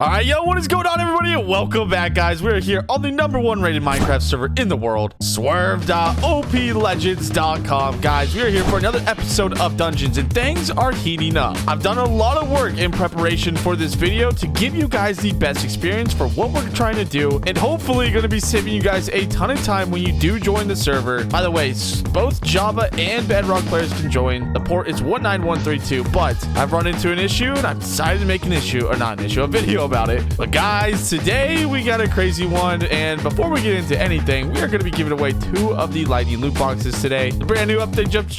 All right, yo, what is going on, everybody? Welcome back, guys. We're here on the #1 rated Minecraft server in the world, Swurv.oplegends.com. Guys, we are here for another episode of Dungeons, and things are heating up. I've done a lot of work in preparation for this video to give you guys the best experience for what we're trying to do, and hopefully going to be saving you guys a ton of time when you do join the server. By the way, both Java and Bedrock players can join. The port is 19132, but I've run into an issue, and I've decided to make an issue, or not an issue, a video about it. But guys, today we got a crazy one, and before we get into anything, we are going to be giving away 2 of the lightning loot boxes today. The brand new update just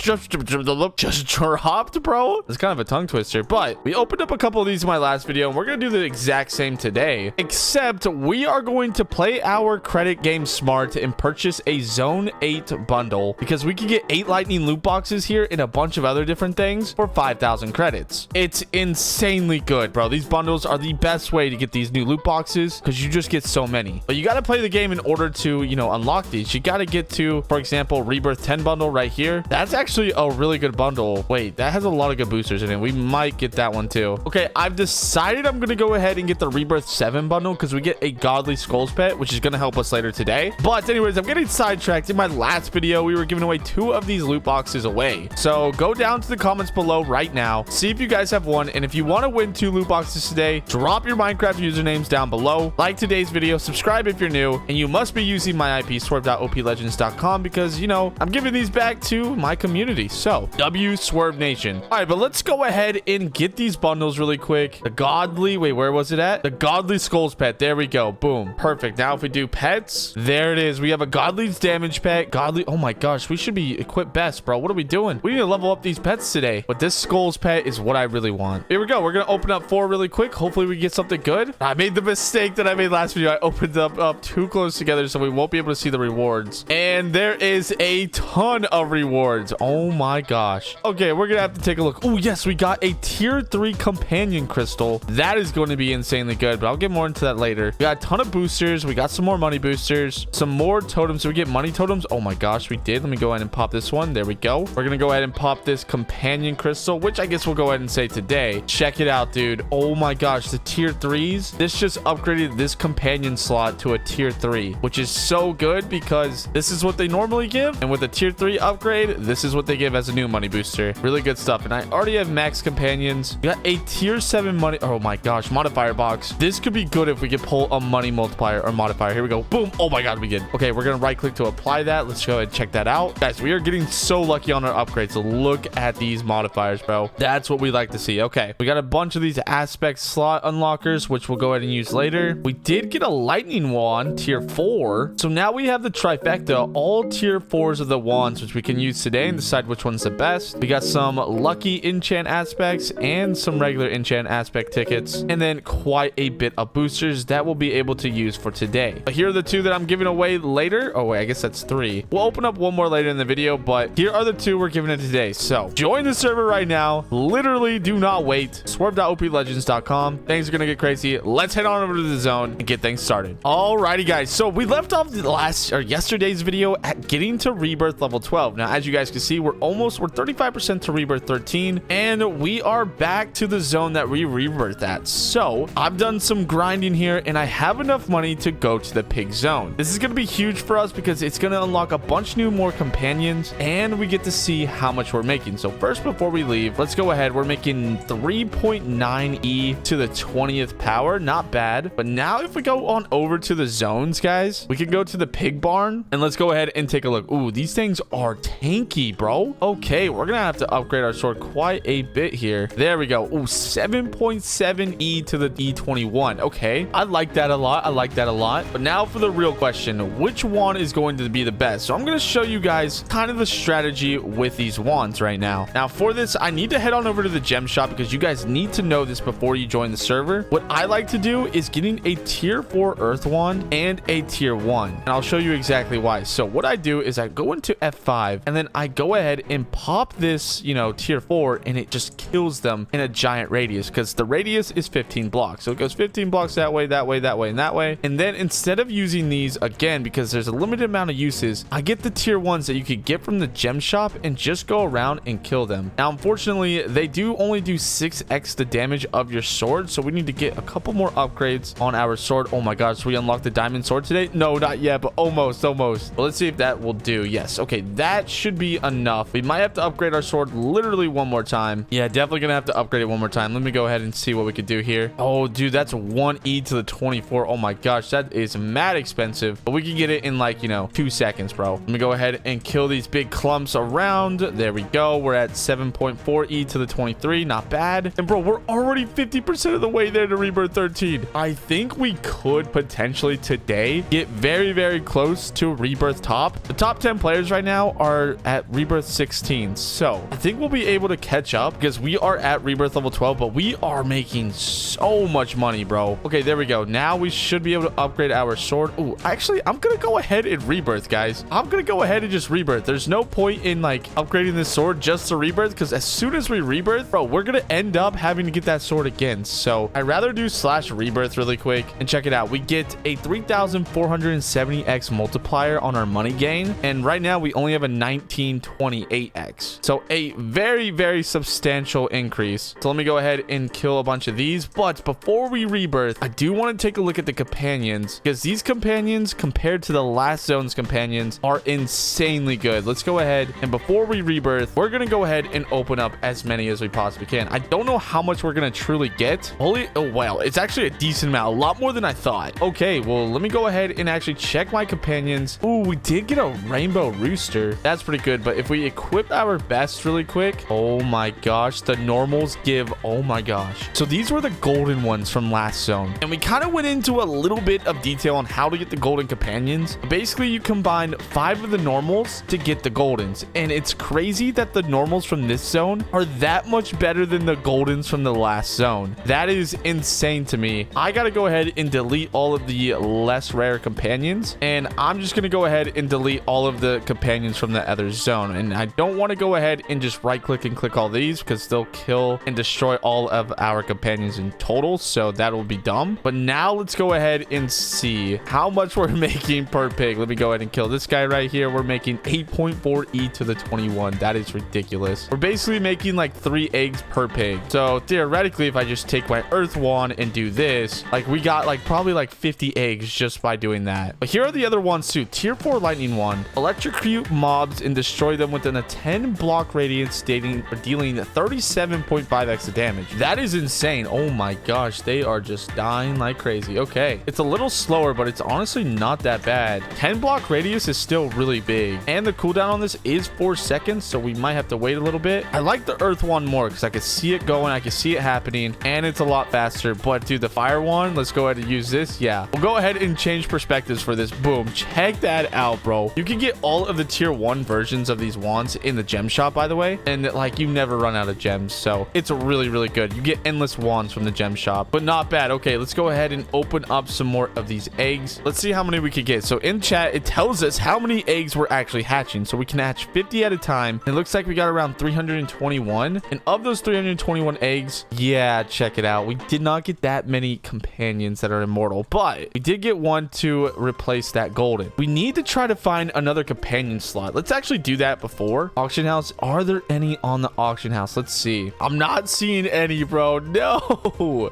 dropped, bro. It's kind of a tongue twister, but we opened up a couple of these in my last video, and we're going to do the exact same today, except we are going to play our credit game smart and purchase a Zone 8 bundle, because we can get 8 lightning loot boxes here and a bunch of other different things for 5,000 credits. It's insanely good, bro. These bundles are the best way to get these new loot boxes because you just get so many. But you got to play the game in order to, unlock these. You got to get to, for example, Rebirth 10 bundle right here. That's actually a really good bundle. Wait, that has a lot of good boosters in it. We might get that one too. Okay, I've decided I'm going to go ahead and get the Rebirth 7 bundle because we get a godly skulls pet, which is going to help us later today. But anyways, I'm getting sidetracked. In my last video, we were giving away 2 of these loot boxes away. So go down to the comments below right now. See if you guys have one. And if you want to win 2 loot boxes today, drop your Minecraft usernames down below, like today's video, subscribe if you're new, and you must be using my IP swurv.oplegends.com because I'm giving these back to my community. So Swurv Nation. All right, but let's go ahead and get these bundles really quick. The godly, wait, where was it at? The godly skulls pet. There we go. Boom, perfect. Now if we do pets, there it is. We have a godly's damage pet. Godly, oh my gosh, we should be equipped best, bro. What are we doing? We need to level up these pets today, but this skulls pet is what I really want. Here we go. We're gonna open up 4 really quick. Hopefully we get something good. I made the mistake that I made last video. I opened up too close together, so we won't be able to see the rewards. And there is a ton of rewards. Oh my gosh. Okay, we're gonna have to take a look. Oh yes, we got a tier 3 companion crystal. That is going to be insanely good, but I'll get more into that later. We got a ton of boosters. We got some more money boosters, some more totems. So we get money totems. Oh my gosh, we did. Let me go ahead and pop this one. There we go. We're gonna go ahead and pop this companion crystal, which I guess we'll go ahead and say today. Check it out, dude. Oh my gosh, the tier 3s. This just upgraded this companion slot to a tier 3, which is so good because this is what they normally give, and with a tier 3 upgrade, this is what they give as a new money booster. Really good stuff. And I already have max companions. We got a tier 7 money, oh my gosh, modifier box. This could be good if we could pull a money multiplier or modifier. Here we go. Boom. Oh my god, we get. Okay, we're gonna right click to apply that. Let's go ahead and check that out. Guys, we are getting so lucky on our upgrades. So look at these modifiers, bro. That's what we like to see. Okay, we got a bunch of these aspect slot unlockers, which we'll go ahead and use later. We did get a lightning wand tier 4, so now we have the trifecta, all tier 4s of the wands, which we can use today and decide which one's the best. We got some lucky enchant aspects and some regular enchant aspect tickets, and then quite a bit of boosters that we'll be able to use for today. But here are the 2 that I'm giving away later. Oh wait, I guess that's 3. We'll open up 1 more later in the video, but here are the 2 we're giving it today. So join the server right now. Literally do not wait. Swurv.oplegends.com. Things are gonna get crazy. Let's head on over to the zone and get things started. Alrighty, guys, so we left off the yesterday's video at getting to Rebirth level 12. Now as you guys can see, we're 35% to Rebirth 13, and we are back to the zone that we rebirthed at. So I've done some grinding here, and I have enough money to go to the pig zone. This is going to be huge for us because it's going to unlock a bunch more companions, and we get to see how much we're making. So first, before we leave, let's go ahead. We're making 3.9 E to the 20th power. Not bad. But now if we go on over to the zones, guys, we can go to the pig barn, and let's go ahead and take a look. Ooh, these things are tanky, bro. Okay, we're gonna have to upgrade our sword quite a bit here. There we go. Ooh, 7.7 E to the E21. Okay, I like that a lot. I like that a lot. But now for the real question, which wand is going to be the best? So I'm gonna show you guys kind of the strategy with these wands right now. Now for this, I need to head on over to the gem shop because you guys need to know this before you join the server. What I like to do is getting a tier 4 earth wand and a tier 1, and I'll show you exactly why. So what I do is I go into F5, and then I go ahead and pop this tier 4, and it just kills them in a giant radius because the radius is 15 blocks. So it goes 15 blocks that way, that way, that way, and that way. And then instead of using these again, because there's a limited amount of uses, I get the tier 1s that you could get from the gem shop and just go around and kill them. Now unfortunately, they do only do 6x the damage of your sword, so we need to get get a couple more upgrades on our sword. Oh my gosh, we unlocked the diamond sword today. No, not yet, but almost. Well, let's see if that will do. Yes. Okay, that should be enough. We might have to upgrade our sword literally one more time. Yeah, definitely gonna have to upgrade it one more time. Let me go ahead and see what we could do here. Oh, dude, that's 1E to the 24. Oh my gosh, that is mad expensive, but we can get it in like, 2 seconds, bro. Let me go ahead and kill these big clumps around. There we go. We're at 7.4E to the 23. Not bad. And bro, we're already 50% of the way there to Rebirth 13. I think we could potentially today get very, very close to Rebirth top. The top 10 players right now are at Rebirth 16. So I think we'll be able to catch up because we are at Rebirth level 12, but we are making so much money, bro. Okay, there we go. Now we should be able to upgrade our sword. Oh, actually, I'm going to go ahead and Rebirth, guys. I'm going to go ahead and just Rebirth. There's no point in like upgrading this sword just to Rebirth because as soon as we Rebirth, bro, we're going to end up having to get that sword again. So I'd rather do /Rebirth really quick and check it out. We get a 3,470x multiplier on our money gain. And right now we only have a 1928x. So a very, very substantial increase. So let me go ahead and kill a bunch of these. But before we Rebirth, I do want to take a look at the companions because these companions compared to the last zone's companions are insanely good. Let's go ahead and before we Rebirth, we're going to go ahead and open up as many as we possibly can. I don't know how much we're going to truly get. Oh, wow. It's actually a decent amount. A lot more than I thought. Okay, well, let me go ahead and actually check my companions. Ooh, we did get a rainbow rooster. That's pretty good. But if we equip our best really quick, oh my gosh, the normals give, oh my gosh. So these were the golden ones from last zone. And we kind of went into a little bit of detail on how to get the golden companions. Basically, you combine 5 of the normals to get the goldens. And it's crazy that the normals from this zone are that much better than the goldens from the last zone. That is insane to me. I got to go ahead and delete all of the less rare companions. And I'm just going to go ahead and delete all of the companions from the other zone. And I don't want to go ahead and just right click and click all these because they'll kill and destroy all of our companions in total. So that will be dumb. But now let's go ahead and see how much we're making per pig. Let me go ahead and kill this guy right here. We're making 8.4E to the 21. That is ridiculous. We're basically making like 3 eggs per pig. So theoretically, if I just take my earth wand and do this, like we got like probably like 50 eggs just by doing that. But here are the other ones too. Tier 4 lightning wand. Electrocute mobs and destroy them within a 10 block radius, dealing 37.5x of damage. That is insane. Oh my gosh, they are just dying like crazy. Okay, it's a little slower, but it's honestly not that bad. 10 block radius is still really big, and the cooldown on this is 4 seconds, so we might have to wait a little bit. I like the earth wand more because I can see it going, I can see it happening, and it's a lot faster. But dude, the fire wand, let's go ahead and use this. Yeah, we'll go ahead and change perspectives for this. Boom, check that out, bro. You can get all of the tier 1 versions of these wands in the gem shop, by the way, and like you never run out of gems, so it's really, really good. You get endless wands from the gem shop, but not bad. Okay, let's go ahead and open up some more of these eggs. Let's see how many we could get. So in chat, it tells us how many eggs we're actually hatching. So we can hatch 50 at a time. It looks like we got around 321, and of those 321 eggs, yeah, check it out, we did not get that many companions that are immortal, but we did get one to replace that golden. We need to try to find another companion slot. Let's actually do that before auction house. Are there any on the auction house? Let's see. I'm not seeing any, bro. No.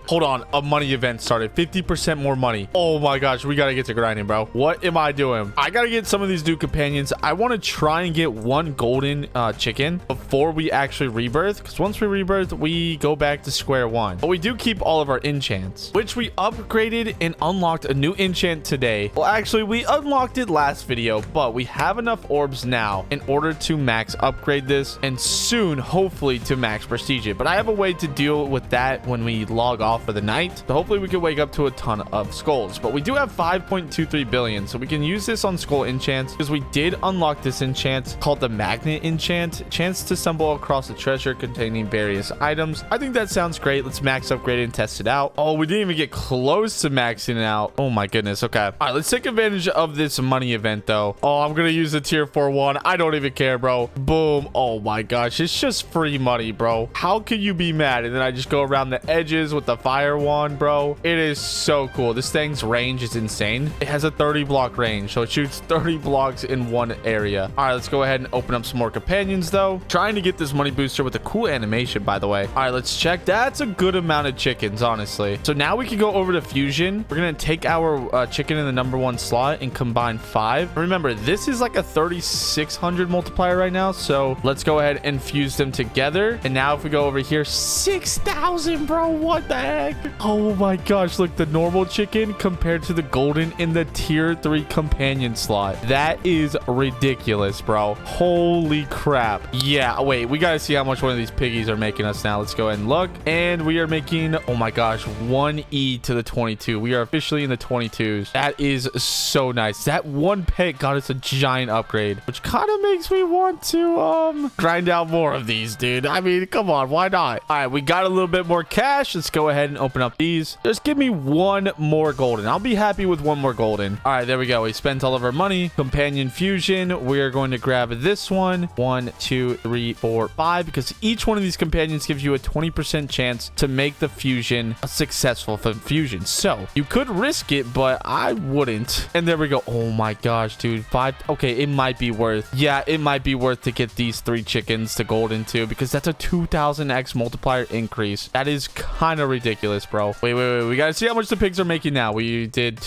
Hold on, a money event started. 50% more money. Oh my gosh, we gotta get to grinding, bro. What am I doing? I gotta get some of these new companions. I want to try and get one golden chicken before we actually Rebirth, because once we Rebirth, we go back to square one. But we do keep all of our enchants, which we upgraded and unlocked a new enchant today. Well, actually, we unlocked it last video, but we have enough orbs now in order to max upgrade this, and soon, hopefully, to max prestige it. But I have a way to deal with that when we log off for the night. So hopefully we can wake up to a ton of skulls. But we do have 5.23 billion, so we can use this on skull enchants because we did unlock this enchant called the magnet enchant. Chance to stumble across a treasure containing various items. I think that sounds great. Let's max upgrade it and test it out. Oh, we didn't even get close to maxing it out. Oh my goodness. Okay. All right, let's take advantage of this money event though. Oh, I'm gonna use the tier 4 one. I don't even care, bro. Boom. Oh my gosh, it's just free money, bro. How can you be mad? And then I just go around the edges with the fire wand, bro. It is so cool. This thing's range is insane. It has a 30 block range, so it shoots 30 blocks in one area. All right, let's go ahead and open up some more companions though. Trying to get this money booster with a cool animation, by the way. All right, let's check. That's a good amount of chickens. honestly. So now we can go over to fusion. We're gonna take our chicken in the number 1 slot and combine 5. Remember, this is like a 3600 multiplier right now, so let's go ahead and fuse them together. And now if we go over here, 6,000, bro. What the heck? Oh my gosh, look, the normal chicken compared to the golden in the tier 3 companion slot. That is ridiculous, bro. Holy crap. Yeah, wait, we gotta see how much one of these piggies are making us now. Let's go ahead and look, and we are making, oh my gosh, 1E to the 22. We are officially in the 22s. That is so nice. That one pet got us a giant upgrade, which kind of makes me want to grind out more of these, dude. I mean, come on, why not? All right, we got a little bit more cash. Let's go ahead and open up these. Just give me one more golden. I'll be happy with one more golden. All right, there we go. We spent all of our money. Companion fusion. We are going to grab this one. 1, 2, 3, 4, 5, because each one of these companions gives you a 20% chance to make the fusion a successful fusion. So you could risk it, but I wouldn't. And there we go. Oh my gosh, dude. 5. Okay, it might be worth. Yeah, it might be worth to get these 3 chickens to golden too, because that's a 2000x multiplier increase. That is kind of ridiculous, bro. Wait. We gotta see how much the pigs are making now. We did,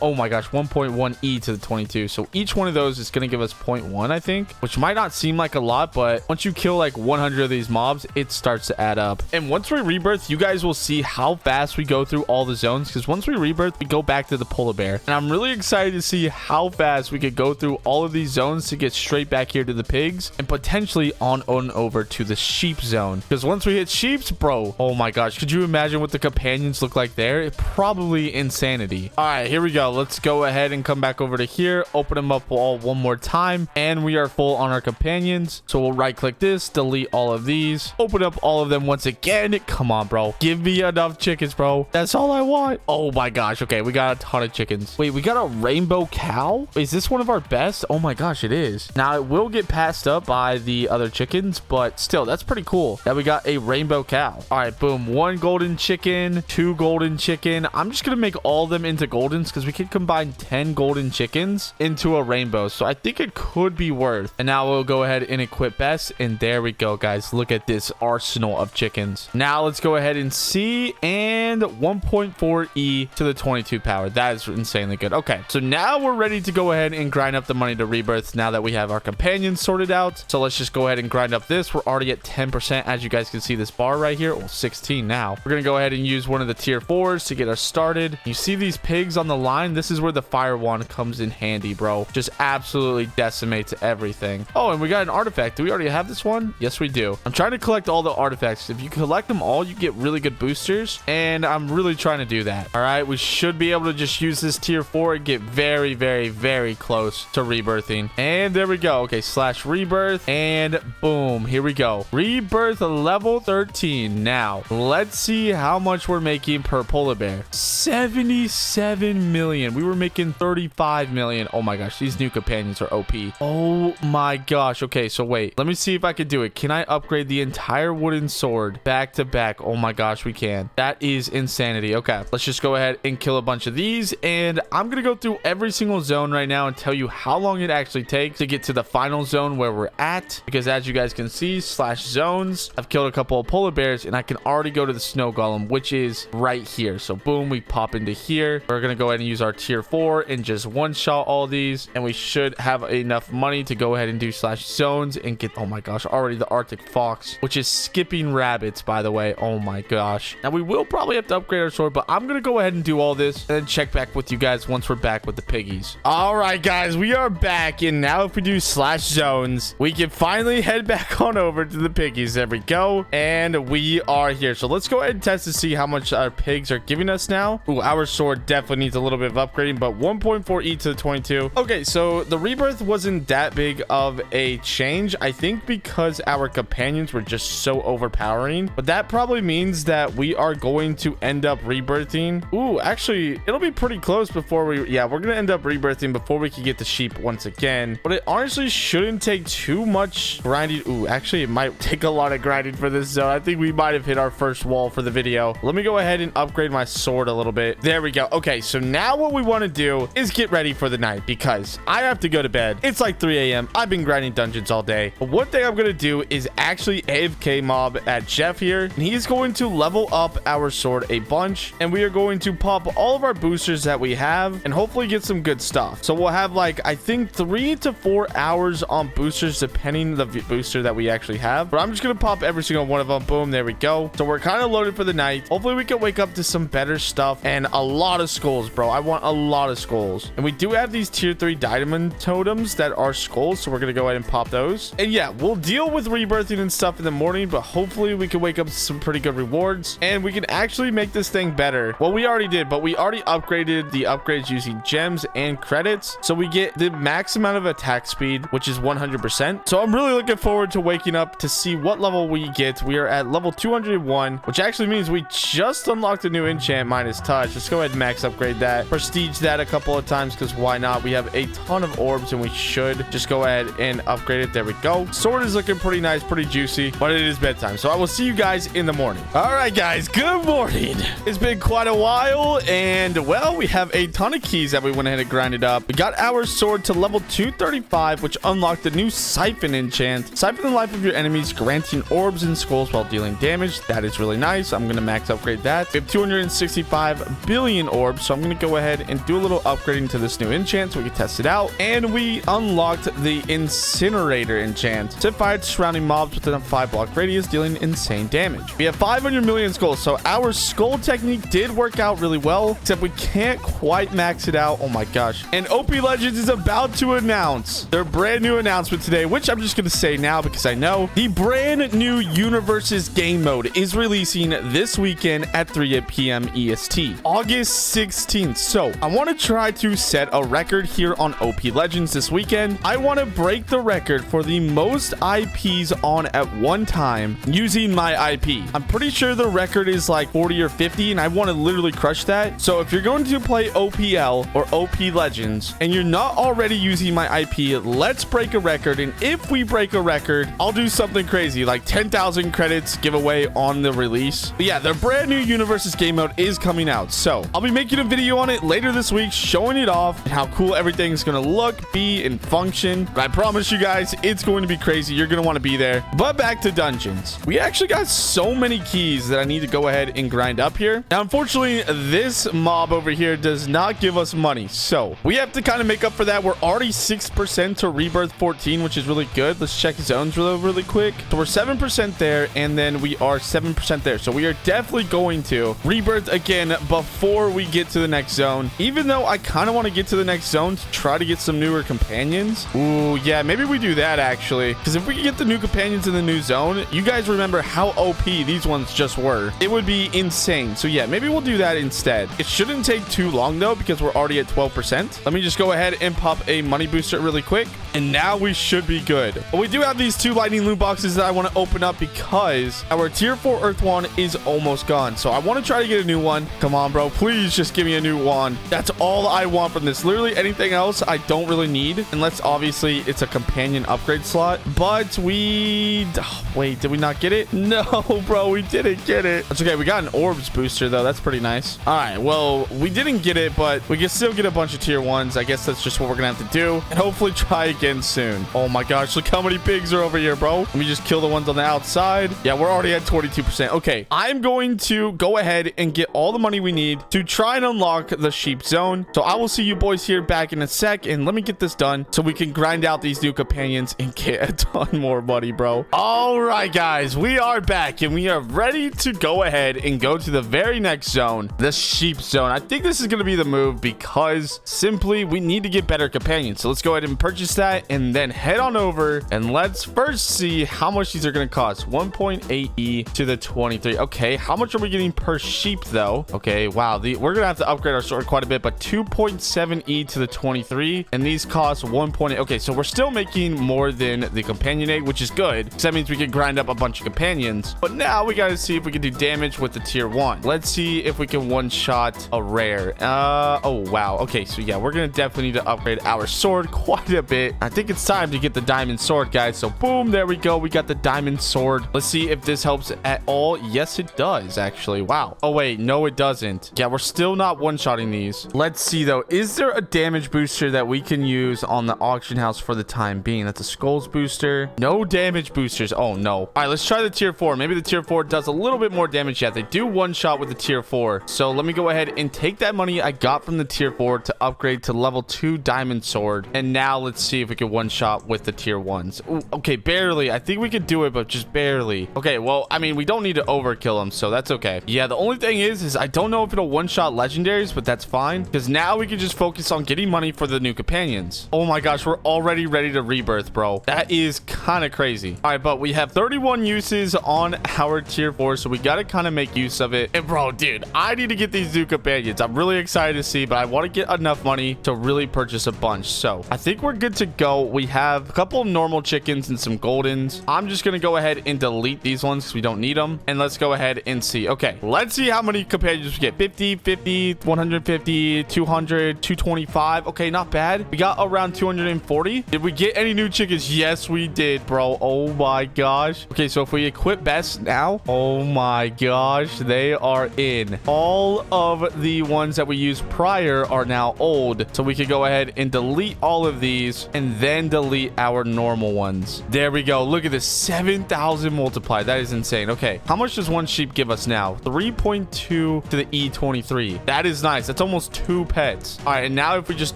oh my gosh, 1.1e to the 22. So each one of those is gonna give us 0.1, I think, which might not seem like a lot, but once you kill like 100 of these mobs, it starts to add up. And once we rebirth, you guys will see how fast we go through all the zones, because once we rebirth, we go back to the polar bear. And I'm really excited to see how fast we could go through all of these zones to get straight back here to the pigs and potentially on over to the sheep zone. Because once we hit sheeps, bro, oh my gosh, could you imagine what the companions look like there? It probably insanity. All right, here we go. Let's go ahead and come back over to here, open them up all one more time, and we are full on our companions. So we'll right click this, delete all of these, open up all of them once again. Come on, bro, give me enough chickens, bro. That's all I want. Oh my gosh. Okay, we got a ton of chickens. Wait, we got a rainbow cow. Is this one of our best? Oh my gosh, it is. Now it will get passed up by the other chickens, but still, that's pretty cool that we got a rainbow cow. All right, boom, 1 golden chicken, 2 golden chicken. I'm just gonna make all of them into goldens because we could combine 10 golden chickens into a rainbow, so I think it could be worth. And now we'll go ahead and equip best, and there we go, guys. Look at this arsenal of chickens. Now let's go ahead and see, and 1.4e to the 22 power. That is insanely good. Okay, so now we're ready to go ahead and grind up the money to rebirth now that we have our companions sorted out. So let's just go ahead and grind up this. We're already at 10%, as you guys can see this bar right here. Well, 16 now. We're gonna go ahead and use one of the tier 4s to get us started. You see these pigs on the line? This is where the fire wand comes in handy, bro. Just absolutely decimates everything. Oh, and we got an artifact. Do we already have this one? Yes, we do. I'm trying to collect all the artifacts. If you collect them all, you get really good boosters, and I'm really trying to do that. All right, we should be able to just use this tier 4 and get very, very, very close to rebirthing. And there we go. Okay, slash rebirth, and boom, here we go. Rebirth level 13. Now let's see how much we're making per polar bear. 77 million. We were making 35 million. Oh my gosh, these new companions are OP. Oh my gosh. Okay, so wait, let me see if I can do it. Can I upgrade the entire wooden sword back to back? Oh my gosh, we can. That is insanity. Okay, let's just go ahead and kill a bunch of these, and I'm gonna go through every single zone right now and tell you how long it actually takes to get to the final zone where we're at, because as you guys can see, slash zones, I've killed a couple of polar bears, and I can already go to the snow golem, which is right here. So boom, we pop into here. We're gonna go ahead and use our tier 4 and just one shot all these, and we should have enough money to go ahead and do slash zones and get, oh my gosh, already the Arctic fox, which is skipping rabbits, by the way. Oh my gosh. Now we will probably have to upgrade our sword, but I'm gonna go ahead and do all this and then check back with you guys once we're back with the piggies. All right, guys, we are back, and now if we do slash zones, we can finally head back on over to the piggies. There we go, and we are here. So let's go ahead and test to see how much our pigs are giving us now. Ooh, our sword definitely needs a little bit of upgrading, but 1.4e to the 22. Okay, so the rebirth wasn't that big of a change, I think, because our companions were just so overpowering, but that probably means that we are going to end up rebirthing. Ooh, actually, it'll be pretty close before we, yeah, we're gonna end up rebirthing before we can get the sheep once again, but it honestly shouldn't take too much grinding. Ooh, actually, it might take a lot of grinding for this zone. I think we might have hit our first wall for the video. Let me go ahead and upgrade my sword a little bit. There we go. Okay, so now what we want to do is get ready for the night, because I have to go to bed. It's like 3 a.m. I've been grinding dungeons all day, but one thing I'm gonna do is actually AFK mob at Jeff here, and he's going to level up our sword a bunch, and we are going to pop all of our boosters that we have and hopefully get some good stuff. So we'll have like, I think 3 to 4 hours on boosters depending the booster that we actually have, but I'm just gonna pop every single one of them. Boom, there we go. So we're kind of loaded for the night. Hopefully we can wake up to some better stuff and a lot of skulls, bro. I want a lot of skulls, and we do have these tier 3 diamond totems that are skulls, so we're gonna go ahead and pop those. And yeah, we'll deal with rebirthing and stuff in the morning, but hopefully we can wake up to some pretty good rewards and we can actually make this thing better. Well, we already did, but we already upgraded the upgrades using gems and credits, so we get the max amount of attack speed, which is 100%. So I'm really looking forward to waking up to see what level we get. We are at level 201, which actually means we just unlocked a new enchant minus touch. Let's go ahead and max upgrade that, prestige that a couple of times, because why not? We have a ton of orbs and we should just go ahead and upgrade it. There we go. Sword is looking pretty nice, pretty juicy, but it is bedtime, so I will see you guys in the morning. All right, guys, good morning. It's been quite a while, and well, we have a ton of keys that we went ahead and grinded up. We got our sword to level 235, which unlocked the new siphon enchant. Siphon the life of your enemies, granting orbs and skulls while dealing damage. That is really nice. I'm gonna max upgrade that. We have 265 billion orbs, so I'm gonna go ahead and do a little upgrading to this new enchant so we can test it out. And we unlocked the incinerator enchant. Set fire to surrounding mobs within a 5-block radius, dealing insane damage. We have 500 million skulls, so our skull technique did work out really well, except we can't quite max it out. Oh my gosh. And OpLegends is about to announce their brand new announcement today, which I'm just gonna say now because I know the brand new Universes game mode is releasing this weekend at 3 p.m. EST, August 16th. So I want to try to set a record here on OpLegends this weekend. I want to break the record for the most IPs on at one time using my IP. I'm pretty sure the record is like 40 or 50, and I want to literally crush that. So if you're going to play OPL or OpLegends and you're not already using my IP, let's break a record. And if we break a record, I'll do something crazy like 10,000 credits giveaway on the release. But yeah, their brand new Universes game mode is coming out, so I'll be making a video on it later this week, showing it off and how cool everything's gonna look, be, and function. But I promise you guys, it's going to be crazy. You're gonna want to be there. But back to dungeons. We actually got so many keys that I need to go ahead and grind up here. Now, unfortunately, this mob over here does not give us money, so we have to kind of make up for that. We're already 6% to Rebirth 14, which is really good. Let's check zones really quick. So we're 7% there, and then we are 7% there. So we are definitely going to Rebirth again before we get to the next zone, even though I kind of want to get to the next zone to try to get some newer companions. Ooh, yeah, maybe we do that actually, because if we can get the new companions in the new zone, you guys remember how OP these ones just were. It would be insane. So yeah, maybe we'll do that instead. It shouldn't take too long though, because we're already at 12%. Let me just go ahead and pop a money booster really quick, and now we should be good. But we do have these 2 lightning loot boxes that I want to open up because our tier 4 earth wand is almost gone. So I want to try to get a new one. Come on, bro, please just give me a new wand. That's all I want from this. Literally anything else I don't really need, unless obviously it's a companion upgrade slot. But we wait, did we not get it? No, bro, we didn't get it. That's okay. We got an orbs booster though. That's pretty nice. All right, well, we didn't get it, but we can still get a bunch of tier 1s. I guess that's just what we're gonna have to do, and hopefully try again soon. Oh my gosh, look how many pigs are over here, bro. Let me just kill the ones on the outside. Yeah, we're already at 22%. Okay, I'm going to go ahead and get all the money we need to try and unlock the sheep zone. So I will see you boys here back in a sec, and let me get this done so we can grind out these new companions and get a ton more money, bro. All right, guys, we are back and we are ready to go ahead and go to the very next zone, the sheep zone. I think this is going to be the move because simply we need to get better companions. So let's go ahead and purchase that and then head on over, and let's first see how much these are going to cost. 1.8 E to the 23. Okay, how much are we getting per sheep though? Okay, wow, we're going to have to upgrade our sword quite a bit, but 2.7 E to the 23, and these cost 1.8. Okay, so we're still making more than the companion egg, which is good because that means we can grind up a bunch of companions. But now we got to see if we can do damage with the tier 1. Let's see if we can one-shot a rare. Oh wow. Okay, so yeah, we're gonna definitely need to upgrade our sword quite a bit. I think it's time to get the diamond sword, guys. So boom, there we go. We got the diamond sword. Let's see if this helps at all. Yes, it does actually. Wow. Oh wait, no, it doesn't. Yeah, we're still not one-shotting these. Let's see though. Is there a damage booster that we can use on the auction house for the time being? That's a skulls booster. No damage boosters. Oh no. All right, let's try the tier 4. Maybe the tier 4 does a little bit more damage damage yet. They do one shot with the tier 4. So let me go ahead and take that money I got from the tier 4 to upgrade to level 2 diamond sword. And now let's see if we can one shot with the tier 1s. Ooh, okay, barely. I think we could do it, but just barely. Okay, well, I mean, we don't need to overkill them, so that's okay. Yeah, the only thing is I don't know if it'll one shot legendaries, but that's fine because now we can just focus on getting money for the new companions. Oh my gosh, we're already ready to rebirth, bro. That is kind of crazy. All right, but we have 31 uses on our tier 4, so we got to kind of make use of it. And bro, dude, I need to get these new companions. I'm really excited to see, but I want to get enough money to really purchase a bunch. So I think we're good to go. We have a couple of normal chickens and some goldens. I'm just going to go ahead and delete these ones because we don't need them. And let's go ahead and see. Okay, let's see how many companions we get. 50, 50, 150, 200, 225. Okay, not bad. We got around 240. Did we get any new chickens? Yes, we did, bro. Oh my gosh. Okay, so if we equip best now, oh my gosh, they are in. All of the ones that we used prior are now old. So we could go ahead and delete all of these and then delete our normal ones. There we go. Look at this. 7,000 multiplied. That is insane. Okay, how much does one sheep give us now? 3.2 to the E23. That is nice. That's almost 2 pets. All right, and now if we just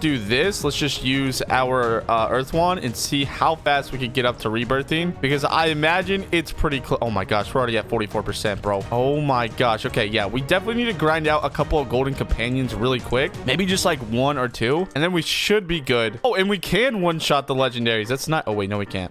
do this, let's just use our earth wand and see how fast we can get up to rebirthing, because I imagine it's pretty close. Oh my gosh, we're already at 44%, bro. Oh my gosh. Okay, yeah, we definitely need to grind out a couple of golden companions really quick. Maybe just like 1 or 2, and then we should be good. Oh, and we can one-shot the legendaries. That's not... Oh, wait, no, we can't.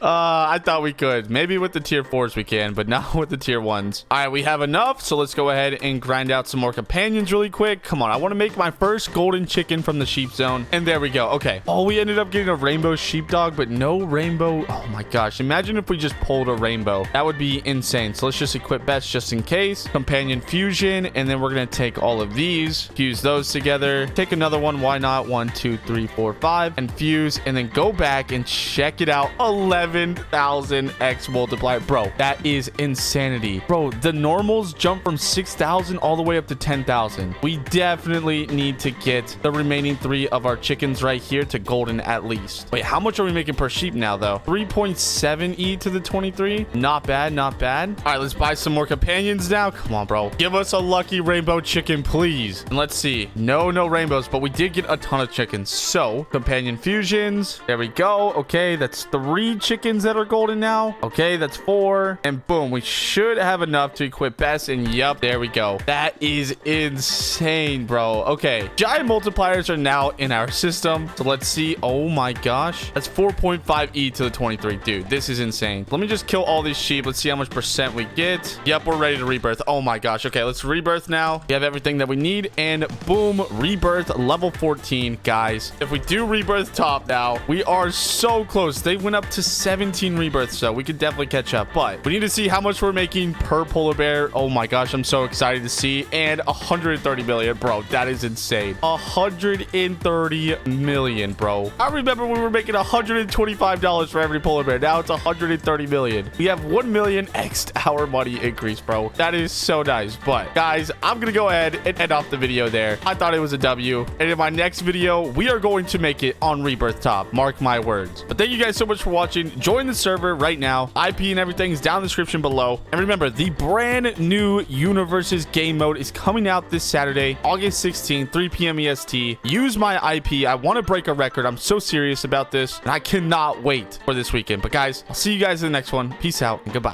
I thought we could. Maybe with the tier 4s we can, but not with the tier 1s. All right, we have enough, so let's go ahead and grind out some more companions really quick. Come on, I want to make my first golden chicken from the sheep zone, and there we go. Okay. Oh, we ended up getting a rainbow sheepdog, but no rainbow. Oh my gosh, imagine if we just pulled a rainbow. That would be insane. So let's just equip best just in case. Companion fusion, and then we're gonna take all of these, fuse those together, take another one, why not? 1, 2, 3, 4, 5, and fuse, and then go back and check it out. 11,000 x multiplier. Bro, that is insanity. Bro, the normals jump from 6,000 all the way up to 10,000. We definitely need to get the remaining 3 of our chickens right here to golden at least. Wait, how much are we making per sheep now though? 3.7 E to the 23. Not bad, not bad. All right, let's buy some more companions now. Come on, bro. Give us a lucky rainbow chicken, please. And let's see. No rainbows, but we did get a ton of chickens. So companion fusions. There we go. Okay, that's 3 chickens that are golden now. Okay, that's 4. And boom, we should have enough to equip best. And yup, there we go. That is insane, bro. Okay, giant multipliers are now in our system. So let's see. Oh my gosh, that's 4.5 E to the 23. Dude, this is insane. Let me just kill all these sheep. Let's see how much percent we get. Yep, we're ready to rebirth. Oh my gosh. Okay, let's rebirth now. We have everything that we need, and boom, rebirth level 14. Guys, if we do rebirth top now, we are so close. They went up to 17 rebirths, so we could definitely catch up, but we need to see how much we're making per polar bear. Oh my gosh, I'm so excited to see. And 130 million, bro. That is insane. 130 million, bro. I remember we were making $125 for every polar bear. Now it's 130 million. We have 1 million x our money increase, bro. That is so nice. But guys, I'm gonna go ahead and end off the video there. I thought it was a W, and in my next video we are going to make it on rebirth top. Mark my words. But thank you guys so much for watching. Join the server right now. IP and everything is down in the description below. And remember, the brand new universes game mode is coming out this Saturday, August 16th, 3 p.m. EST. Use my IP. I want to break a record. I'm so serious about this, and I cannot wait for this weekend. But guys, I'll see you guys in the next one. Peace out and goodbye.